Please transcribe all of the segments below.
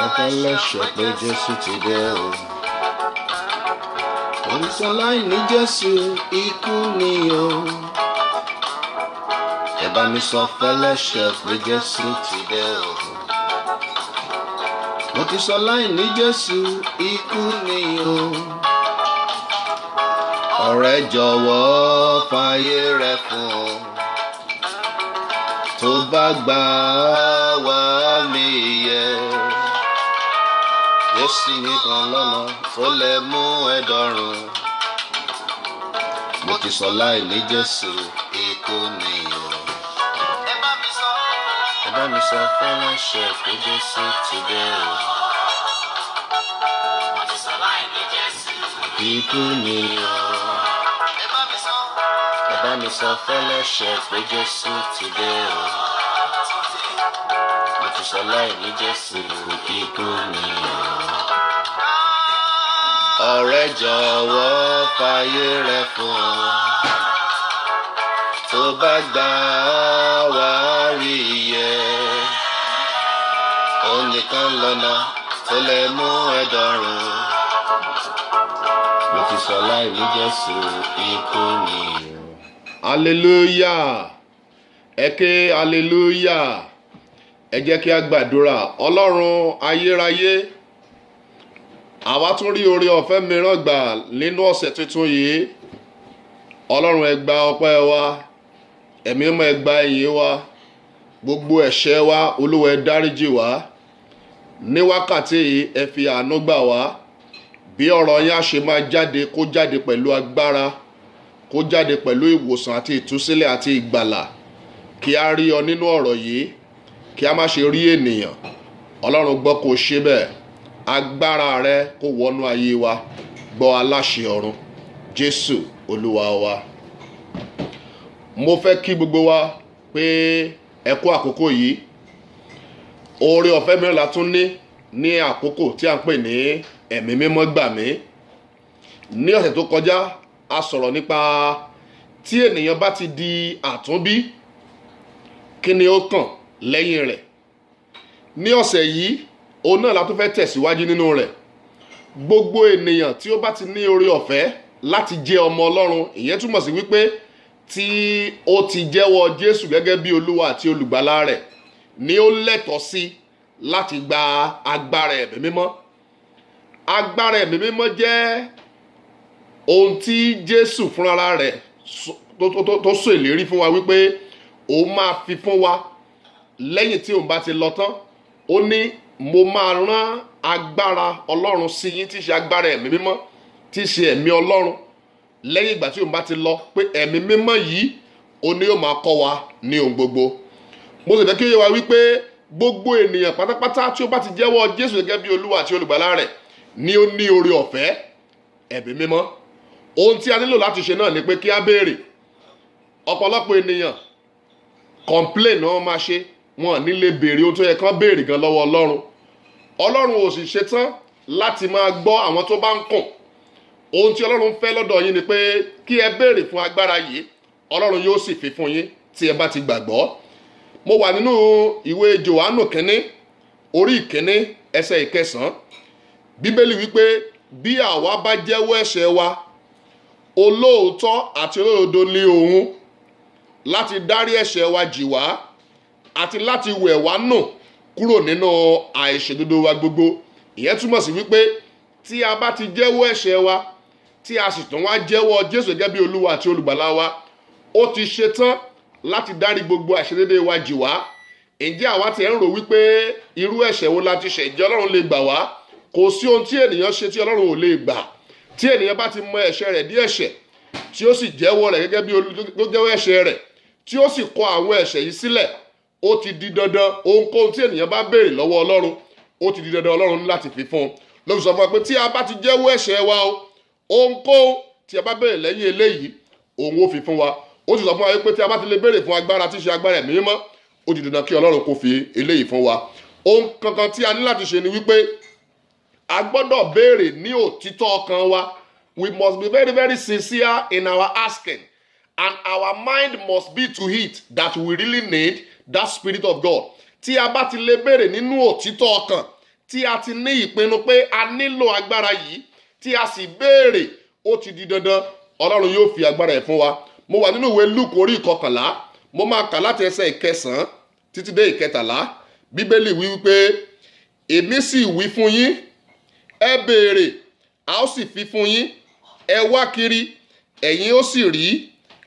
fẹ́lẹ́ṣẹ̀ pé Jésù ti dé o. Orísun láì ní Jésù ikú ni o. Ẹ bá mi sọ fẹ́lẹ́ṣẹ̀ pé Jésù ti dé o. Mo ti sọ láì ní Jésù ikú ni o. Ọ̀rẹ́ jọ̀wọ́ fàyè rẹ fún ọ. Tó bá gbà wá mi yẹ. Jésù nìkan lọ́nà tó lè mú ẹ dọ̀run. Mo ti sọ láì ní Jésù ikú ni o. Ẹ bá mi sọ fẹ́lẹ́ṣẹ̀ pé Jésù ti dé o. Mo ti sọ láì ní Jésù ikú ni o. Ẹ bá mi sọ fẹ́lẹ́ṣẹ̀ pé Jésù ti dé o. Mo ti sọ láì ní Jésù ikú ni o. Ọ̀rẹ́ jọ̀wọ́ fàyè rẹ fún ọ. Tó bá gbà wá rí yẹ. Òun nìkan lọ́nà tó lè mú ẹ dọ̀run. Mo ti sọ láì ní Jésù ikú ni o. Hallelujah. Ẹ ké hallelujah. Ẹ jẹ́ kí a gbàdúrà. Ọlọ́run ayérayé, àwa tún rí oore ọ̀fẹ́ mìíràn gbà nínú ọ̀sẹ̀ tuntun yìí. Ọlọ́run ẹ gba ọpẹ́ wa, ẹ̀mí mímọ́ ẹ gba ìyìn wa, gbogbo ẹ̀ṣẹ̀ wa Olúwa ẹ dáríjì wá. Ní wákàtí yìí ẹ fi àánú gbà wá. Bí ọ̀rọ̀ yín á ṣe máa jáde, kó jáde pẹ̀lú agbára, kó jáde pẹ̀lú ìwòsàn àti ìtúsílẹ̀ àti ìgbàlà. Kí a rí ọ nínú ọ̀rọ̀ yìí, kí a má ṣe rí ènìyàn. Ọlọ́run gbọ́ kó ṣe bẹ́ẹ̀. Agbára rẹ kó wọnú ayé wa. Gbọ́ aláṣẹ ọ̀run. Jésù Olúwa wa. Mo fẹ́ kí gbogbo wa pé ẹ kú àkókò yìí. Oore ọ̀fẹ́ mìíràn la tún ní àkókò tí a ń pè ní ẹ̀mí mímọ́ gbà mí. Ní ọ̀sẹ̀ tó kọjá a sọ̀rọ̀ nípa tí ènìyàn bá ti di àtúnbí, kí ni ó kàn lẹ́yìn rẹ̀. Ní ọ̀sẹ̀ yìí òun náà la tún fẹ́ tẹ̀síwájú nínú rẹ̀. Gbogbo ènìyàn tí ó bá ti ní oore ọ̀fẹ́ láti jẹ́ ọmọ Ọlọ́run, ìyẹn túmọ̀ sí wípé tí ó ti jẹ́wọ́ Jésù gẹ́gẹ́ bí Olúwa àti olùgbàlà rẹ̀, ni ó lẹ́tọ̀ọ́ sí láti gba agbára ẹ̀mí mímọ́. Agbára ẹ̀mí mímọ́ jẹ́ ohun tí Jésù fúnra rẹ̀ tó sọ ìlérí fún wa wípé òun máa fi fún wa lẹ́yìn tí òun bá ti lọ tán. Ó ní mo máa rán agbára Ọlọ́run sí yín, tí í ṣe agbára ẹ̀mí mímọ́, tí í ṣe ẹ̀mí Ọlọ́run lẹ́yìn ìgbà tí òun bá ti lọ, pé ẹ̀mí mímọ́ yìí òun ni yóò máa kọ́ wa ní ohun gbogbo. Mo sì fẹ́ kí ó yé wa wípé gbogbo ènìyàn pátápátá tí ó bá ti jẹ́wọ́ Jésù gẹ́gẹ́ bí Olúwa àti olùgbàlà rẹ̀ ni ó ní oore ọ̀fẹ́ ẹ̀mí mímọ́. Ohun tí a nílò láti ṣe náà ni pé kí a béèrè. Ọ̀pọ̀lọpọ̀ ènìyàn complain náà máa ṣe, wọn ní lè béèrè ohun tó yẹ kán béèrè gan lọ́wọ́ Ọlọ́run. Ọlọ́run ò sì ṣetán láti máa gbọ́ àwọn tó bá ń kùn. Ohun tí Ọlọ́run fẹ́ lọ́dọ̀ yín ni pé kí ẹ béèrè fún agbára yìí, Ọlọ́run yóò sì fi fún yín tí ẹ bá ti gbàgbọ́. Mo wà nínú ìwé Jòhánù kínní orí ìkínní ẹsẹ̀ ìkẹsàn-án. Bíbélì wípé bí àwa bá jẹ́wọ́ ẹ̀ṣẹ̀ wa, olóòótọ́ àti olódodo ni òun láti dárí ẹ̀ṣẹ̀ wa jì wá àti láti wẹ̀ wá nù kúrò nínú àìṣòdodo wa gbogbo. Ìyẹn túmọ̀ sí wípé tí a bá ti jẹ́wọ́ ẹ̀ṣẹ̀ wa, tí a sì tún wá jẹ́wọ́ Jésù gẹ́gẹ́ bí Olúwa àti olùgbàlà wa, ó ti ṣetán láti dárí gbogbo àìṣedédé wa jì wá. Ǹjẹ́ àwa ti ń rò wípé irú ẹ̀ṣẹ̀ wo la ti ṣẹ̀, ǹjẹ́ Ọlọ́run lè gbà wá? Kò sí ohun tí ènìyàn ṣe tí Ọlọ́run ò lè gbà. Tí ènìyàn bá ti mọ ẹ̀ṣẹ̀ rẹ̀ dí ẹ̀ṣẹ̀, tí ó sì jẹ́wọ́ rẹ̀ gẹ́gẹ́ bí ó jẹ́wọ́ ẹ̀ṣẹ̀ rẹ̀, tí ó sì kọ àwọn ẹ̀ṣẹ̀ yìí sílẹ̀, ó ti di dandan ohunkóhun tí ènìyàn bá béèrè lọ́wọ́ Ọlọ́run, ó ti di dandan Ọlọ́run ní láti fi fún un. Ló fi sọ fún wa pé tí a bá ti jẹ́wọ́ ẹ̀ṣẹ̀ wa o, ohunkóhun tí a bá béèrè lẹ́yìn eléyìí, òun ó fi fún wa. Ó sì sọ fún wa pé tí a bá ti lè béèrè fún agbára tí í ṣe agbára ẹ̀mí mímọ́, ó di dandan kí Ọlọ́run kó fi eléyìí fún wa. Ohun kankan tí a ní láti ṣe ni wípé a gbọ́dọ̀ béèrè ní òtítọ́ ọkàn wa. We must be very, very sincere in our asking, and our mind must be to it that we really need that Spirit of God. Tí a bá ti lè béèrè nínú òtítọ́ ọkàn, tí a ti ní ìpinnu pé a nílò agbára yìí tí a sì béèrè, ó ti di dandan ọlọ́run yóò fi agbára ẹ̀ fún wa. Mo wà nínú ìwé Lúùkù orí 11, mo máa kà láti ẹsẹ̀ 9 títí dé 13. Bíbélì wí wípé èmi sì wí fún yín, ẹ béèrè a ó sì fi fún yín, ẹ wá kiri ẹ̀yin ó sì rí,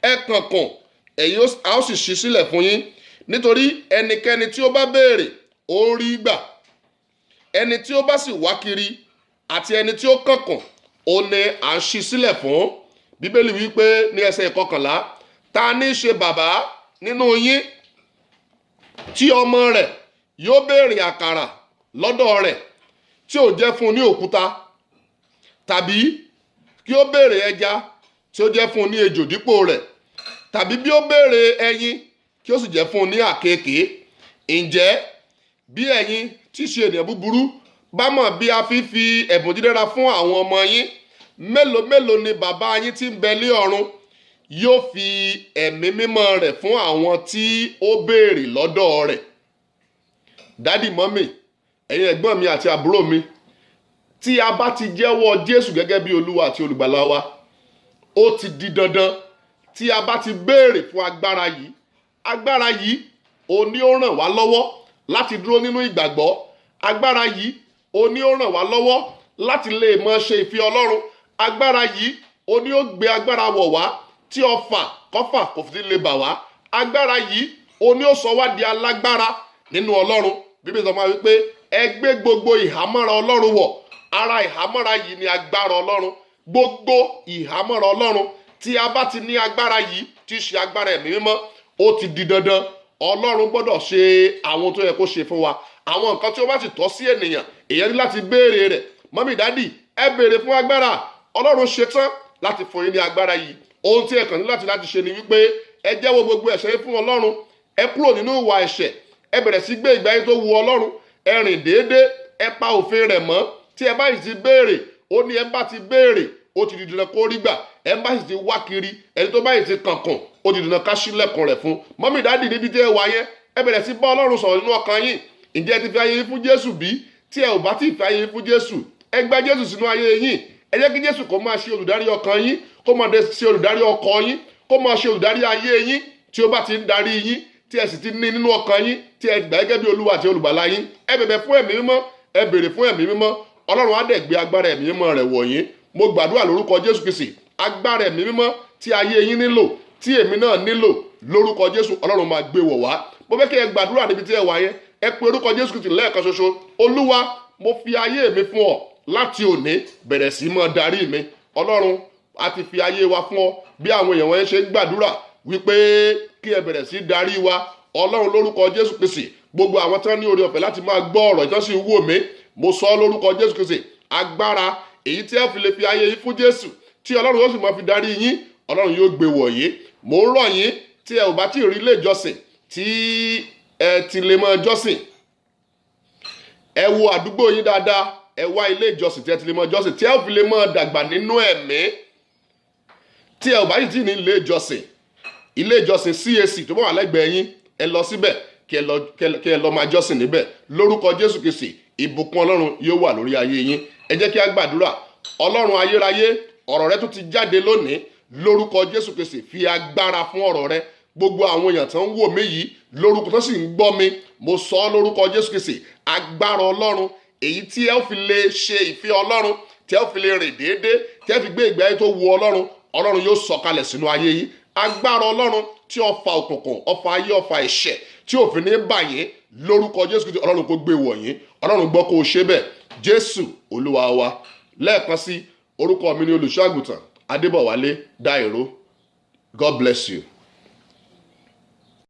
ẹ kànkùn ẹ̀yin a ó sì ṣí sílẹ̀ fún yín. Nítorí ẹnikẹ́ni tí ó bá béèrè ó ń rí gbà, ẹni tí ó bá sì wá kiri àti ẹni tí ó kànkùn ó ní à ń ṣí sílẹ̀ fún. Bíbélì wípé ní ẹsẹ̀ 11, ta ní ṣe bàbá nínú yín tí ọmọ rẹ̀ yóò béèrè àkàrà lọ́dọ̀ rẹ̀ tí ó jẹ́ fún ní òkúta, tàbí kí ó béèrè ẹja tí ó jẹ́ fún ní ejò dípò rẹ̀, tàbí bí ó béèrè ẹyin kí ó sì jẹ́ fún ní àkekèé? Ǹjẹ́ bí ẹ̀yin tí ṣe ènìyàn búburú bá mọ̀ bí a fi ẹ̀bùn dídára fún àwọn ọmọ yín, mélòó mélòó ni bàbá yín tí ń bẹ ní ọ̀run yóò fi ẹ̀mí mímọ́ rẹ̀ fún àwọn tí ó béèrè lọ́dọ̀ rẹ̀. Dádì, mọ́mì, ẹ̀yin ẹ̀gbọ́n mi àti àbúrò mi, tí a bá ti jẹ́wọ́ Jésù gẹ́gẹ́ bí Olúwa àti olùgbàlà wa, ó ti di dandan tí a bá ti béèrè fún agbára yìí ó ní ó ràn wá lọ́wọ́ láti dúró nínú ìgbàgbọ́. Agbára yìí ó ní ó ràn wá lọ́wọ́ láti lè máa ṣe ìfẹ́ Ọlọ́run. Agbára yìí ó ní ó gbé agbára wọ̀ wá tí ọfà kọ́fà kò fi lè bà wá. Agbára yìí ó ní ó sọ wá di alágbára nínú Ọlọ́run. Bíbélì sọ máa wípé ẹ gbé gbogbo ìhámọ́ra Ọlọ́run wọ̀. Ara ìhámọ́ra yìí ni agbára Ọlọ́run. Gbogbo ìhámọ́ra Ọlọ́run tí a bá ti ní agbára yìí tí í ṣe agbára ẹ̀mí mímọ́, ó ti di dandan Ọlọ́run gbọ́dọ̀ ṣe àwọn tó yẹ kó ṣe fún wa. Àwọn nǹkan tí ó bá ti tọ́ sí ènìyàn, èèyàn ní láti béèrè rẹ̀. Mọ́mì, dádì, ẹ béèrè fún agbára. Ọlọ́run ṣetán láti fún yín ní agbára yìí. Ohun tí ẹ kàn ní láti ṣe ni wípé ẹ jẹ́wọ́ gbogbo ẹ̀ṣẹ̀ yín fún Ọlọ́run, ẹ kúrò nínú ìwà ẹ̀ṣẹ̀, ẹ bẹ̀rẹ̀ sí gbé ìgbé ayé tó wu Ọlọ́run, ẹ rìn déédéé, ẹ pa òfin rẹ̀ mọ́. Tí ẹ bá sì ti béèrè, ó ní ẹ bá ti béèrè ó ti di dandan kó rí gbà. Ẹ bá sì ti wá kiri, ẹni tó bá sì ti kànkùn ó ti di dandan ká ṣílẹ̀kùn rẹ̀ fún. Mọ́mì, dádì, níbi tí ẹ wà yẹn, ẹ bẹ̀rẹ̀ sí bá Ọlọ́run sọ̀rọ̀ nínú ọkàn yín. Ǹjẹ́ ẹ ti fi ayé yín fún Jésù bí? Tí ẹ ò bá ti fi ayé yín fún Jésù, ẹ gba Jésù sínú ayé yín. Ẹ jẹ́ kí Jésù kó máa ṣe olùdarí ọkàn yín, kó máa ṣe olùdarí ọkọ̀ yín, kó máa ṣe olùdarí ayé yín. Tí ó bá ti ń darí yín, tí ẹ sì ti ní nínú ọkàn yín, tí ẹ gbà gẹ́gẹ́ bí Olúwa àti olùgbàlà yín, ẹ bẹ̀bẹ̀ fún ẹ̀mí mímọ́, ẹ béèrè fún ẹ̀mí mímọ́. Ọlọ́run á dẹ̀ gbé agbára ẹ̀mí mímọ́ rẹ̀ wọ̀ yín. Mo gbàdúrà lórúkọ Jésù Kristi, agbára ẹ̀mí mímọ́ tí ayé yín nílò, tí èmi náà nílò, lórúkọ Jésù Ọlọ́run máa gbé wọ̀ wá. Mo fẹ́ kí ẹ gbàdúrà níbi tí ẹ wà yẹn, ẹ pe orúkọ Jésù Kristi lẹ́ẹ̀kan ṣoṣo. Olúwa, mo fi ayé mi fún ọ, láti òní bẹ̀rẹ̀ sí máa darí mi. Ọlọ́run, a ti fi ayé wa fún ọ, bí àwọn èèyàn wọn ṣe gbàdúrà wípé kí ẹ bẹ̀rẹ̀ sí darí wa. Ọlọ́run, lórúkọ Jésù Kristi, gbogbo àwọn tán ní oore ọ̀fẹ́ láti máa gbọ́ ọ̀rọ̀ ìtọ́sí wò mí, mo sọ lórúkọ Jésù Kristi, agbára èyí tí ẹ fi lè fi ayé yín fún Jésù, tí Ọlọ́run yóò sì máa fi darí yín, Ọlọ́run yóò gbé wọ̀ yín. Mo ń rọ̀ yín, tí ẹ ò bá tí ì rí ilé ìjọsìn tí ẹ ti lè máa jọ́sìn, ẹ wo àdúgbò yín dáadáa, ẹ wá ilé ìjọsìn tí ẹ ti lè máa jọ́sìn, tí ẹ ò fi lè máa dàgbà nínú ẹ̀mí. Tí ẹ ò bá yìí tí ní ilé ìjọsìn CAC tó bá wà lẹ́gbẹ̀ẹ́ yín, ẹ lọ síbẹ̀ kí ẹ lọ máa jọ́sìn níbẹ̀. Lórúkọ Jésù Kristi, ìbùkún Ọlọ́run yóò wà lórí ayé yín. Ẹ jẹ́ kí a gbàdúrà. Ọlọ́run ayérayé, ọ̀rọ̀ rẹ tó ti jáde lónìí, lórúkọ Jésù Kristi, fi agbára fún ọ̀rọ̀ rẹ. Gbogbo àwọn èèyàn tó ń wò mí yìí, lórúkọ tó sì ń gbọ́ mi, mo sọ ọ́ lórúkọ Jésù Kristi, agbára Ọlọ́run èyí tí ẹ ó fi lè ṣe ìfẹ́ Ọlọ́run, tí ẹ ó fi lè rìn déédéé, tí ẹ fi gbé ìgbé ayé tó wu Ọlọ́run, Ọlọ́run yóò sọ̀kalẹ̀ sínú ayé yín. Agbára Ọlọ́run tí ọfà òkùnkùn, ọfà ayé, ọfà ẹ̀ṣẹ̀ tí òfin ní báyìí, lórúkọ Jésù Kristi, Ọlọ́run kó gbé wọ̀ yín. Ọlọ́run gbọ́ kó o ṣe bẹ́ẹ̀. Jésù Olúwa wa. Lẹ́ẹ̀kan sí, orúkọ mi ni olùṣọ́ àgùntàn Adébọ̀wálé Dáìró. God bless you.